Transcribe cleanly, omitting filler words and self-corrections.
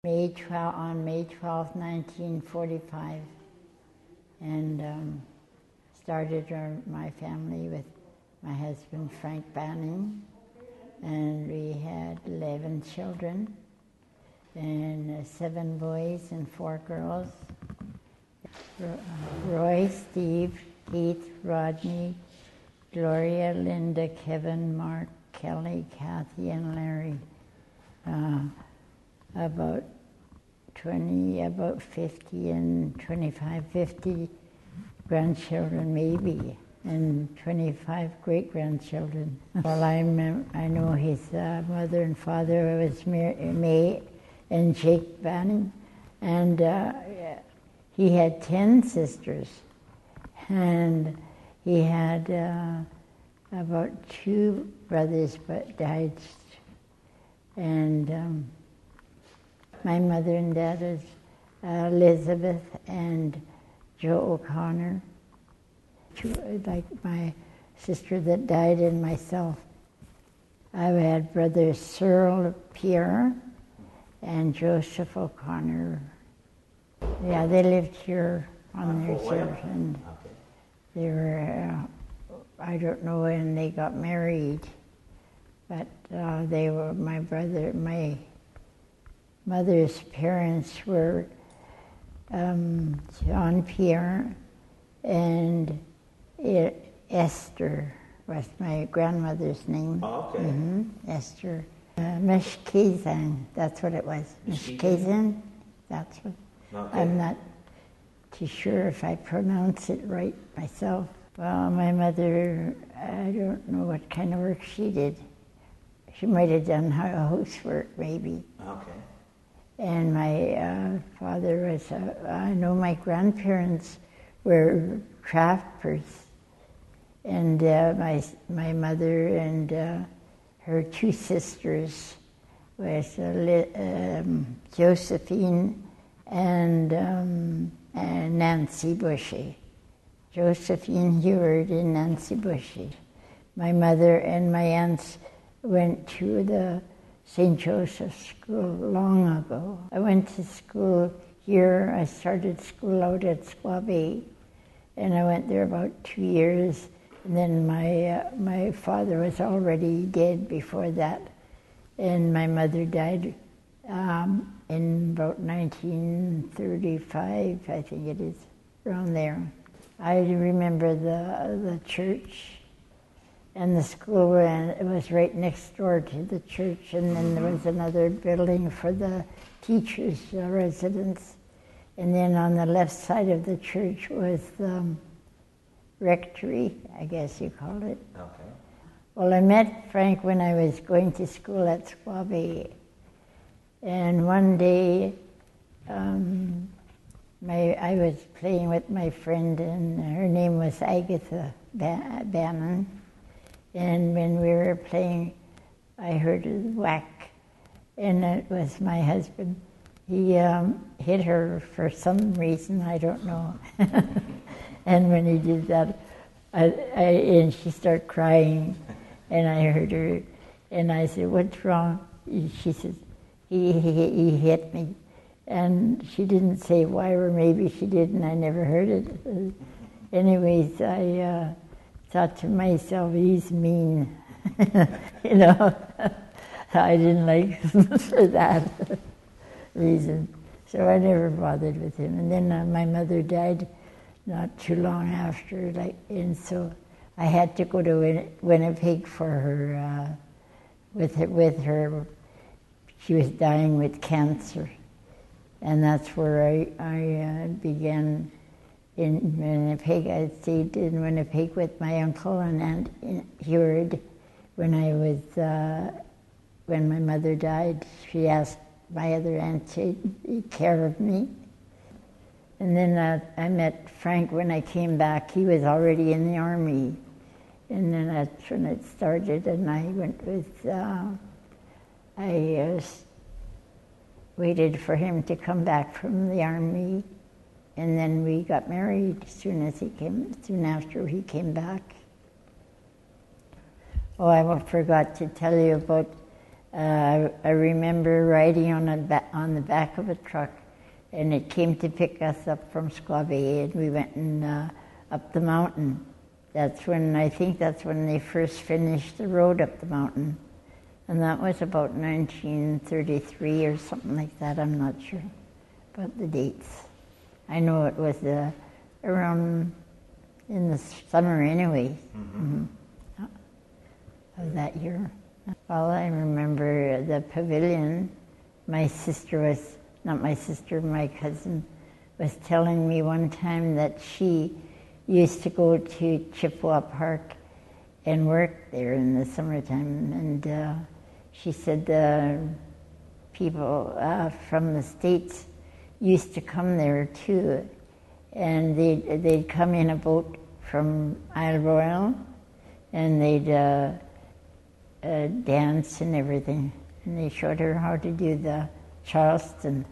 On May 12, 1945, and started my family with my husband Frank Banning, and we had 11 children, and 7 boys and 4 girls. Roy, Steve, Keith, Rodney, Gloria, Linda, Kevin, Mark, Kelly, Kathy, and Larry. About 50 and 25, 50 grandchildren maybe, and 25 great-grandchildren. Well, I know his mother and father was May and Jake Banning, and he had 10 sisters, and he had about 2 brothers but died, and my mother and dad is Elizabeth and Joe O'Connor, like my sister that died and myself. I had brothers Cyril Pierre and Joseph O'Connor. Yeah, they lived here on their ship, and they were, I don't know when they got married, but they were my mother's parents were John Pierre and Esther was my grandmother's name. Oh, okay. Esther. Mishkazan, that's what it was. Mishkazan, that's what. Okay. I'm not too sure if I pronounce it right myself. Well, my mother, I don't know what kind of work she did. She might have done housework, maybe. Okay. And my father was, I know my grandparents were crafters, and my mother and her 2 sisters was Josephine and Nancy Bushy. Josephine Heward and Nancy Bushy. My mother and my aunts went to the St. Joseph's School long ago. I went to school here. I started school out at Squaw Bay, and I went there about 2 years. And then my father was already dead before that, and my mother died in about 1935, I think it is, around there. I remember the church and the school, and it was right next door to the church, and then there was another building for the teachers' residence. And then on the left side of the church was the rectory, I guess you call it. Okay. Well, I met Frank when I was going to school at Squaw Bay. And one day, I was playing with my friend, and her name was Agatha Bannon. And when we were playing, I heard a whack, and it was my husband. He hit her for some reason, I don't know. And when he did that, and she started crying, and I heard her, and I said, "What's wrong?" She says, he hit me. And she didn't say why, or maybe she did, and I never heard it. Anyways, I thought to myself, he's mean. You know, I didn't like him for that reason. So I never bothered with him. And then my mother died not too long after, and so I had to go to Winnipeg for her, with her. She was dying with cancer. And that's where I began in Winnipeg. I stayed in Winnipeg with my uncle and Aunt Heward. When my mother died, she asked my other aunt to take care of me. And then I met Frank when I came back. He was already in the Army. And then that's when it started, and I went with, I waited for him to come back from the Army, and then we got married soon after he came back. Oh, I forgot to tell you about I remember riding on the back of a truck, and it came to pick us up from Squaw Bay, and we went up the mountain. I think that's when they first finished the road up the mountain. And that was about 1933 or something like that. I'm not sure about the dates. I know it was around in the summer anyway. Of that year. Well, I remember the pavilion. My cousin was telling me one time that she used to go to Chippewa Park and work there in the summertime. And she said the people from the States used to come there too. And they'd come in a boat from Isle Royale, and they'd dance and everything. And they showed her how to do the Charleston.